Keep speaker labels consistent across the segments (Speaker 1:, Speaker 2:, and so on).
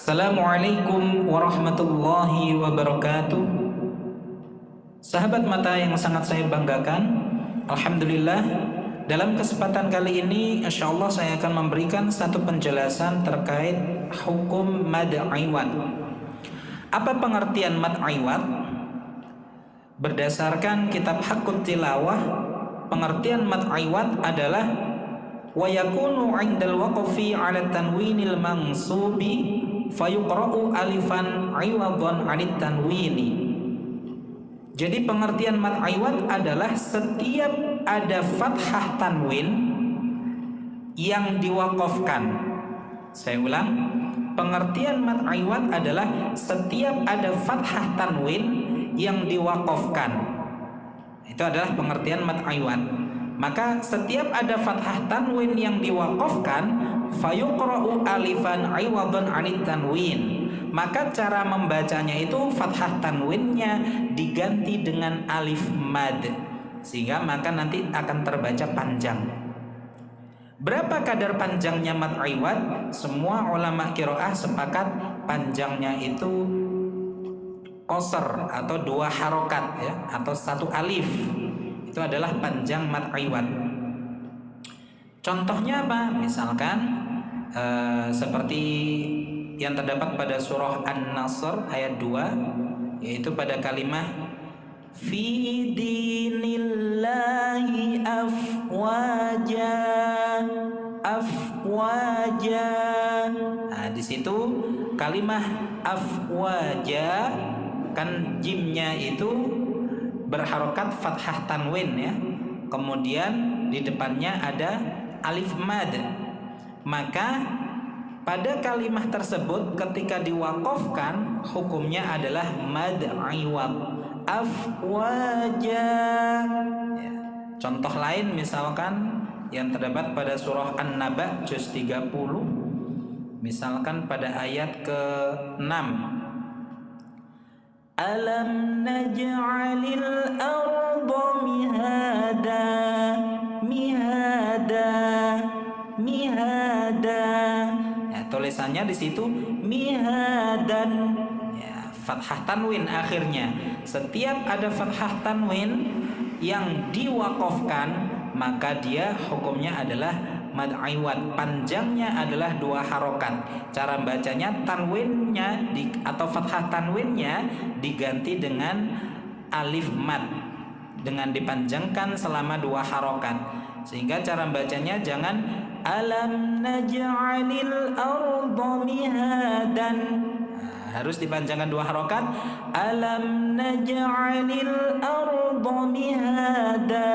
Speaker 1: Assalamualaikum warahmatullahi wabarakatuh. Sahabat mata yang sangat saya banggakan, alhamdulillah, dalam kesempatan kali ini insyaallah saya akan memberikan satu penjelasan terkait hukum mad iwad. Apa pengertian mad iwad? Berdasarkan kitab Haqqut Tilawah, pengertian mad iwad adalah wa yakunu 'indal waqfi 'ala tanwinil mansubi fayuqra'u alifan 'iwadan 'anit tanwini. Jadi pengertian mad iwad adalah setiap ada fathah tanwin yang diwaqafkan. Saya ulang, pengertian mad iwad adalah setiap ada fathah tanwin yang diwaqafkan. Itu adalah pengertian mad iwad. Maka setiap ada fathah tanwin yang diwaqafkan, fayuqra'u alifan 'iwadan 'anit tanwin. Maka cara membacanya itu fathah tanwinnya diganti dengan alif mad, sehingga maka nanti akan terbaca panjang. Berapa kadar panjangnya mad iwad? Semua ulama qiraah sepakat panjangnya itu qasr atau 2 harokat ya, atau 1 alif. Itu adalah panjang mad iwad. Contohnya apa? Misalkan seperti yang terdapat pada surah An-Nasr ayat 2, yaitu pada kalimat fi dinillahi afwaja afwaja. Nah, di situ kalimat afwaja kan jimnya itu berharokat fathah tanwin ya. Kemudian di depannya ada alif mad. Maka pada kalimat tersebut ketika diwaqafkan hukumnya adalah mad iwad afwaja ya. Contoh lain misalkan yang terdapat pada surah An-Naba juz 30, misalkan pada ayat ke-6, alam naj'alil arda mihada mihada mihada. Tulisannya di situ mihadan ya, fathah tanwin akhirnya. Setiap ada fathah tanwin yang diwaqafkan maka dia hukumnya adalah mad iwad. Panjangnya adalah 2 harokat. Cara bacanya tanwinnya atau fathah tanwinnya diganti dengan alif mad dengan dipanjangkan selama 2 harokat. Sehingga cara bacanya jangan alam naj'alil arda mihadan, harus dipanjangkan 2 harokat, alam naj'alil arda mihada.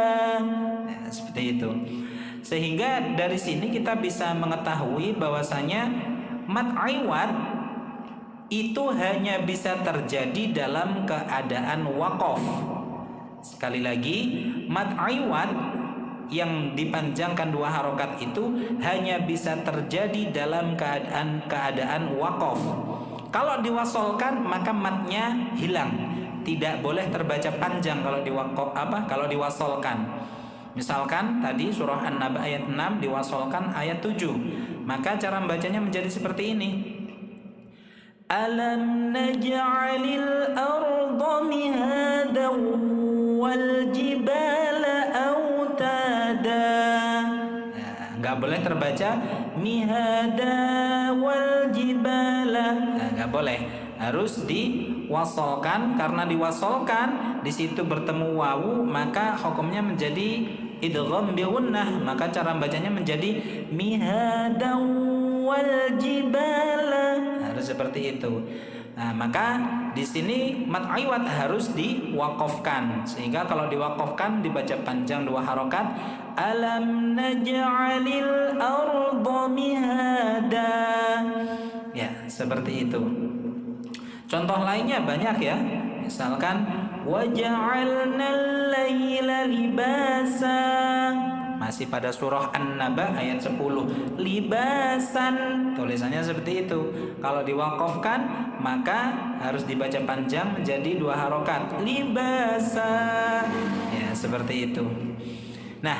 Speaker 1: Nah, seperti itu. Sehingga dari sini kita bisa mengetahui bahwasanya mad iwad itu hanya bisa terjadi dalam keadaan waqaf. Sekali lagi, mad iwad yang dipanjangkan 2 harokat itu hanya bisa terjadi dalam keadaan waqaf. Kalau diwasolkan maka matnya hilang, tidak boleh terbaca panjang kalau kalau diwasolkan. Misalkan tadi surah An-Naba ayat 6 diwasolkan ayat 7, maka cara membacanya menjadi seperti ini, alam naj'alil arda mihadan wal jibala autada. Nggak boleh terbaca mihada wal jibala. Nggak boleh, harus diwasolkan. Karena diwasolkan di situ bertemu wawu, maka hukumnya menjadi idgham bi gunnah. Maka cara bacanya menjadi mihada wal jibala. Harus seperti itu. Nah, maka di sini mad iwad harus diwaqafkan, sehingga kalau diwaqafkan dibaca panjang 2 harokat, alam naj'alil arda mihada. Ya, seperti itu. Contoh lainnya banyak ya. Misalkan waja'alnal laila libasa. Masih pada surah An-Naba ayat 10, libasan, tulisannya seperti itu. Kalau diwaqafkan maka harus dibaca panjang menjadi 2 harokat, libasa. Ya, seperti itu. Nah,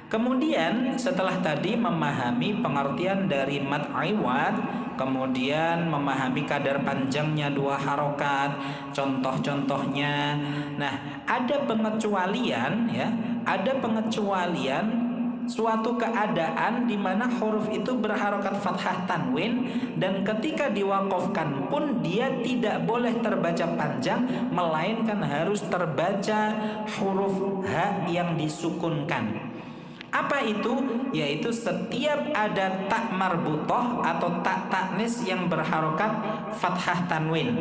Speaker 1: Kemudian setelah tadi memahami pengertian dari mad iwad, kemudian memahami kadar panjangnya dua harokat, contoh-contohnya. Nah, ada pengecualian ya, ada pengecualian suatu keadaan di mana huruf itu berharokat fathah tanwin dan ketika diwakafkan pun dia tidak boleh terbaca panjang melainkan harus terbaca huruf H yang disukunkan. Apa itu? Yaitu setiap ada tak marbutoh atau tak taknis yang berharokat fathah tanwin.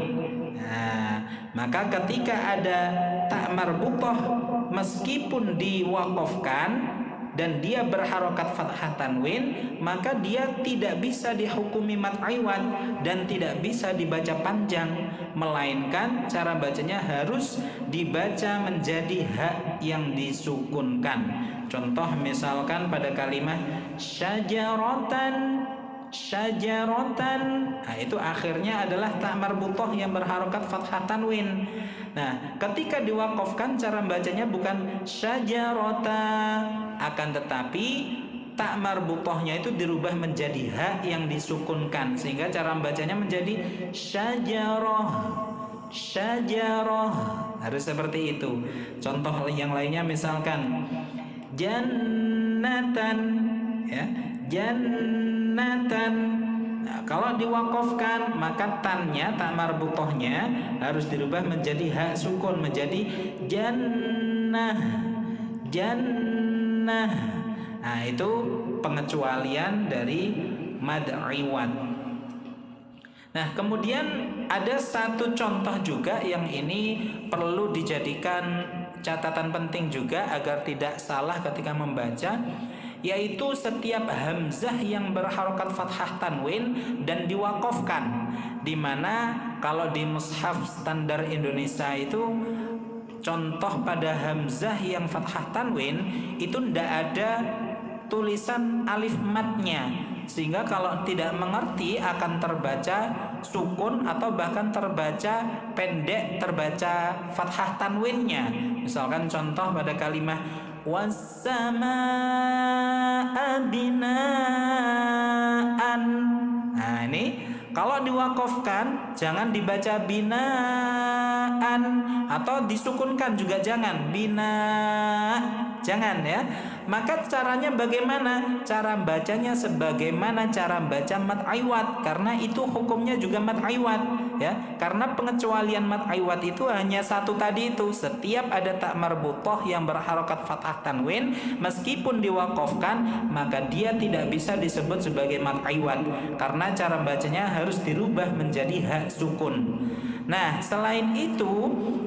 Speaker 1: Nah, maka ketika ada tak marbutoh meskipun diwakafkan dan dia berharokat fathah tanwin, maka dia tidak bisa dihukumi mad iwad dan tidak bisa dibaca panjang, melainkan cara bacanya harus dibaca menjadi H yang disukunkan. Contoh misalkan pada kalimat syajaratan, syajaratan, nah itu akhirnya adalah tak marbutoh yang berharokat fathah tanwin. Nah, ketika diwakafkan cara bacanya bukan syajarata, akan tetapi tak marbutohnya itu dirubah menjadi H yang disukunkan sehingga cara bacanya menjadi syajarah, syajarah. Harus seperti itu. Contoh yang lainnya misalkan jannatan, ya, jannatan. Nah, kalau diwakafkan maka tannya tak marbutohnya harus dirubah menjadi hak sukun menjadi jannah, jannah. Nah, itu pengecualian dari mad iwad. Nah, kemudian ada satu contoh juga yang ini perlu dijadikan catatan penting juga agar tidak salah ketika membaca, yaitu setiap hamzah yang berharokat fathah tanwin dan diwakafkan, dimana kalau di mushaf standar Indonesia itu contoh pada hamzah yang fathah tanwin itu tidak ada tulisan alif matnya, sehingga kalau tidak mengerti akan terbaca sukun atau bahkan terbaca pendek, terbaca fathah tanwinnya. Misalkan contoh pada kalimat was-samaa'a binaan. Nah, ini kalau diwakafkan jangan dibaca binaan atau disukunkan juga jangan, bina, jangan ya. Maka caranya bagaimana? Cara bacanya sebagaimana cara baca mad iwad, karena itu hukumnya juga mad iwad ya. Karena pengecualian mad iwad itu hanya satu tadi itu, setiap ada tak marbutoh yang berharokat fathah tanwin meskipun diwakafkan maka dia tidak bisa disebut sebagai mad iwad karena cara bacanya harus dirubah menjadi hak sukun. Nah, selain itu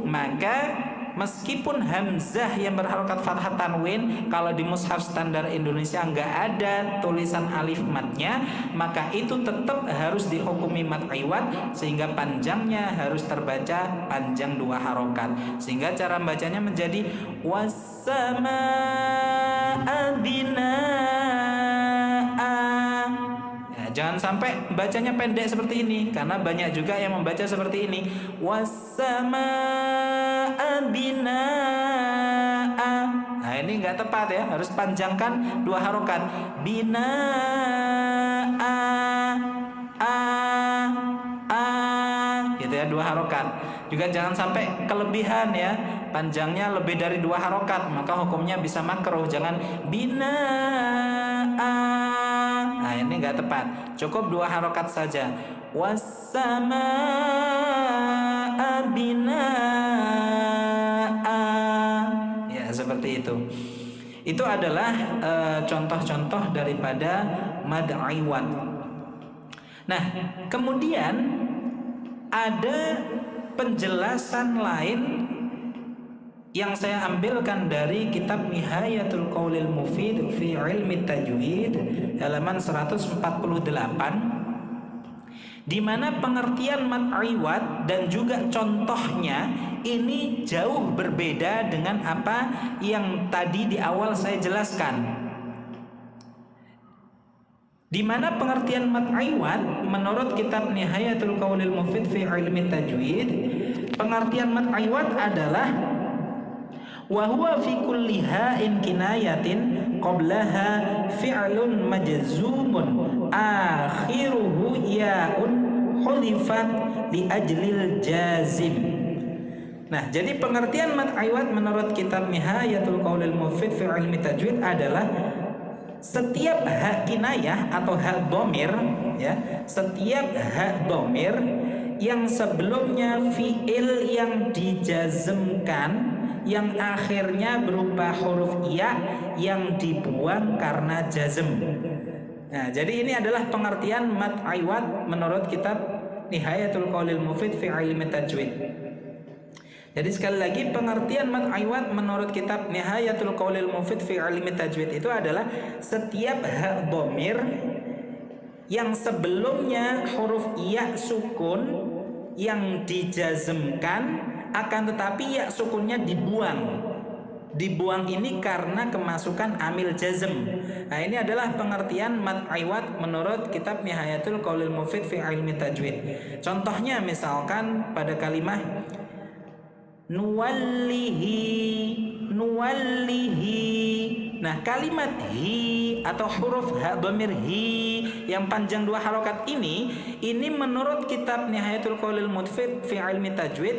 Speaker 1: maka meskipun hamzah yang berharokat fathah tanwin kalau di mushaf standar Indonesia nggak ada tulisan alif matnya, maka itu tetap harus dihukumi mad iwad sehingga panjangnya harus terbaca panjang dua harokat, sehingga cara bacanya menjadi was-samaa'a binaa. Jangan sampai bacanya pendek seperti ini, karena banyak juga yang membaca seperti ini, was-samaa'a binaa. Nah, ini nggak tepat ya, harus panjangkan dua harokat, binaa, gitu ya, dua harokat. Juga jangan sampai kelebihan ya, panjangnya lebih dari dua harokat, maka hukumnya bisa makruh. Jangan binaa. Nah, ini nggak tepat, cukup dua harokat saja. Was-samaa'a binaa. Ya, seperti itu. Itu adalah contoh-contoh daripada mad iwad. Nah, kemudian ada penjelasan lain yang saya ambilkan dari kitab Nihayatul Qaulil Mufid fi Ilmi Tajwid halaman 148, di mana pengertian mad iwad dan juga contohnya ini jauh berbeda dengan apa yang tadi di awal saya jelaskan. Di mana pengertian mad iwad menurut kitab Nihayatul Qaulil Mufid fi Ilmi Tajwid, pengertian mad iwad adalah wa huwa fi kulli ha'in kinayatin qablaha fi'lun majzumun akhiruhu ya'un hulifat li ajlil jazim. Nah, jadi pengertian mad iwad menurut kitab Nihayatul Qaulil Mufid fi Ilmi Tajwid adalah setiap hak kinayah atau hak dhamir, ya, setiap hak dhamir yang sebelumnya fiil yang dijazmkan yang akhirnya berupa huruf ya yang dibuang karena jazm. Nah, jadi ini adalah pengertian mad iwad menurut kitab Nihayatul Qaulil Mufid fi Ilmi Tajwid. Jadi sekali lagi pengertian mad iwad menurut kitab Nihayatul Qaulil Mufid fi Ilmi Tajwid itu adalah setiap hak dhamir yang sebelumnya huruf ya sukun yang dijazmkan akan tetapi ya sukunnya dibuang. Dibuang ini karena kemasukan amil jazm. Nah, ini adalah pengertian mad iwad menurut kitab Nihayatul Qaulil Mufid fi Ilmi Tajwid. Contohnya misalkan pada kalimah nuwallihi, nuwallihi. Nah, kalimat hi atau huruf ha dhamir hi yang panjang 2 harokat ini menurut kitab Nihayatul Qaulil Mufid fi Ilmi Tajwid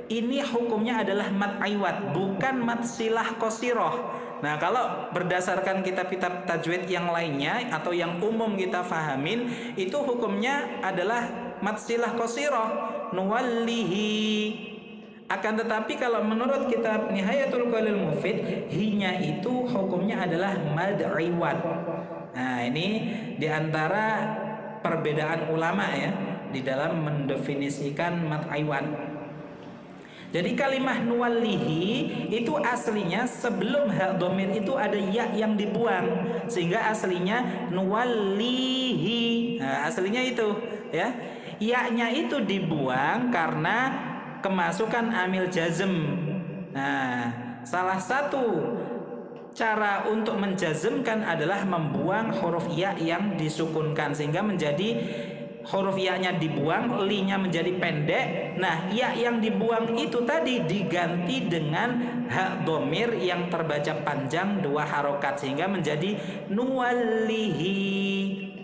Speaker 1: ini hukumnya adalah mad iwad, bukan mad silah qasirah. Nah, kalau berdasarkan kitab-kitab tajwid yang lainnya atau yang umum kita fahamin, itu hukumnya adalah mad silah qasirah, nuwallihi. Akan tetapi kalau menurut kitab Nihayatul Qaulil Mufid, hinya itu hukumnya adalah mad iwad. Nah, ini diantara perbedaan ulama ya di dalam mendefinisikan mad iwad. Jadi kalimah nuwallihi itu aslinya sebelum hak dhamir itu ada ya yang dibuang sehingga aslinya nuwallihi. Nah, aslinya itu ya. Ya-nya itu dibuang karena kemasukan amil jazm. Nah, salah satu cara untuk menjazmkan adalah membuang huruf ya yang disukunkan sehingga menjadi huruf ya-nya dibuang, li-nya menjadi pendek. Nah, ya yang dibuang itu tadi diganti dengan hak dhamir yang terbaca panjang 2 harokat sehingga menjadi nuwallihi.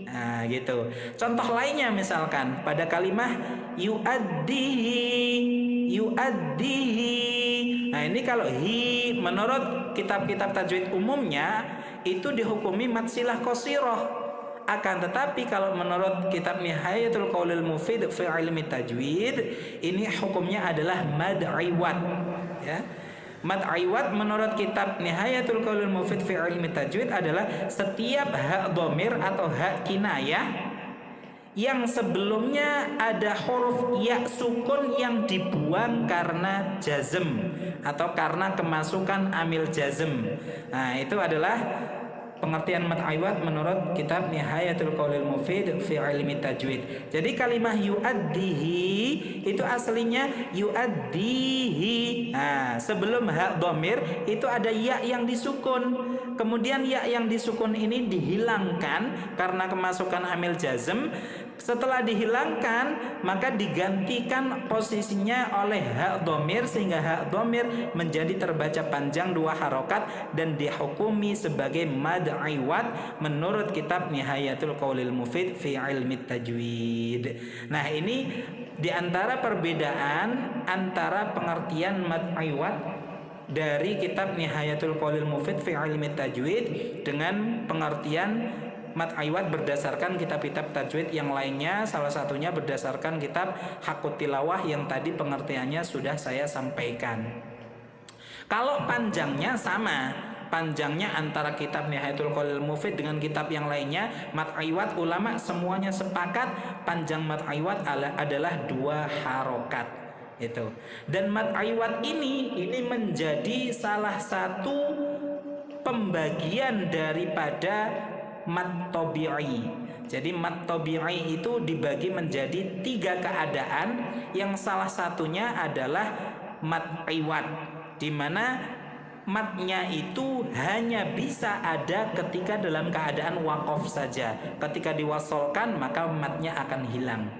Speaker 1: Nah, gitu. Contoh lainnya misalkan pada kalimah yu'addihi, yu'addihi. Nah, ini kalau hi menurut kitab-kitab tajwid umumnya itu dihukumi mad silah qasirah. Akan tetapi kalau menurut kitab Nihayatul Qaulil Mufid fi Ilmi Tajwid ini hukumnya adalah mad iwad ya. Mad iwad menurut kitab Nihayatul Qaulil Mufid fi Ilmi Tajwid adalah setiap hak dhamir atau hak kinayah yang sebelumnya ada huruf ya sukun yang dibuang karena jazm atau karena kemasukan amil jazm. Nah, itu adalah pengertian mad iwad menurut kitab Nihayatul Qaulil Mufid fi Ilmi Tajwid. Jadi kalimah yu'addihi itu aslinya yu'addihi. Nah, sebelum hak dhamir itu ada ya yang disukun. Kemudian ya yang disukun ini dihilangkan karena kemasukan amil jazm. Setelah dihilangkan maka digantikan posisinya oleh hak dhamir sehingga hak dhamir menjadi terbaca panjang 2 harokat dan dihukumi sebagai mad iwad menurut kitab Nihayatul Qaulil Mufid fi Ilmi Tajwid. Nah, ini diantara perbedaan antara pengertian mad iwad dari kitab Nihayatul Qaulil Mufid fi Ilmi Tajwid dengan pengertian mad iwad berdasarkan kitab-kitab tajwid yang lainnya, salah satunya berdasarkan kitab Haqqut Tilawah yang tadi pengertiannya sudah saya sampaikan. Kalau panjangnya sama, panjangnya antara kitab Nihayatul Qaulil Mufid dengan kitab yang lainnya, mad iwad ulama semuanya sepakat panjang mad iwad adalah 2 harokat itu. Dan mad iwad ini menjadi salah satu pembagian daripada mad tabi'i. Jadi mad tabi'i itu dibagi menjadi 3 keadaan yang salah satunya adalah mad iwad, di mana matnya itu hanya bisa ada ketika dalam keadaan waqaf saja. Ketika diwasolkan maka matnya akan hilang.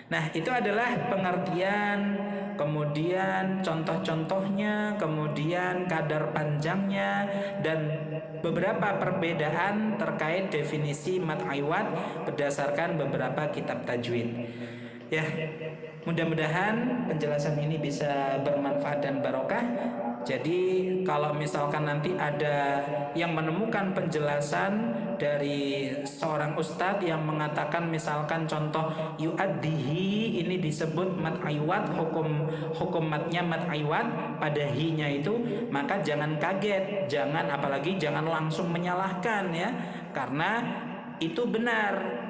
Speaker 1: Nah, itu adalah pengertian, kemudian contoh-contohnya, kemudian kadar panjangnya, dan beberapa perbedaan terkait definisi mad iwad berdasarkan beberapa kitab tajwid. Ya, mudah-mudahan penjelasan ini bisa bermanfaat dan barokah. Jadi kalau misalkan nanti ada yang menemukan penjelasan dari seorang ustadz yang mengatakan misalkan contoh yu'addihi ini disebut mad iwad, hukum matnya mad iwad pada hi-nya itu, maka jangan kaget, apalagi jangan langsung menyalahkan ya, karena itu benar.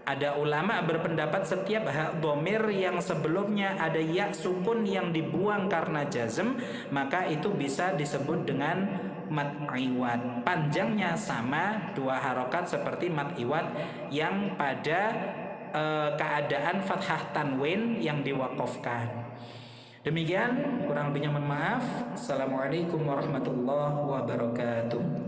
Speaker 1: Ada ulama berpendapat setiap hak dhamir yang sebelumnya ada ya sukun yang dibuang karena jazm, maka itu bisa disebut dengan mad iwad. Panjangnya sama, 2 harokat seperti mad iwad yang pada keadaan fathah tanwin yang diwakafkan. Demikian, kurang lebihnya mohon maaf. Assalamualaikum warahmatullahi wabarakatuh.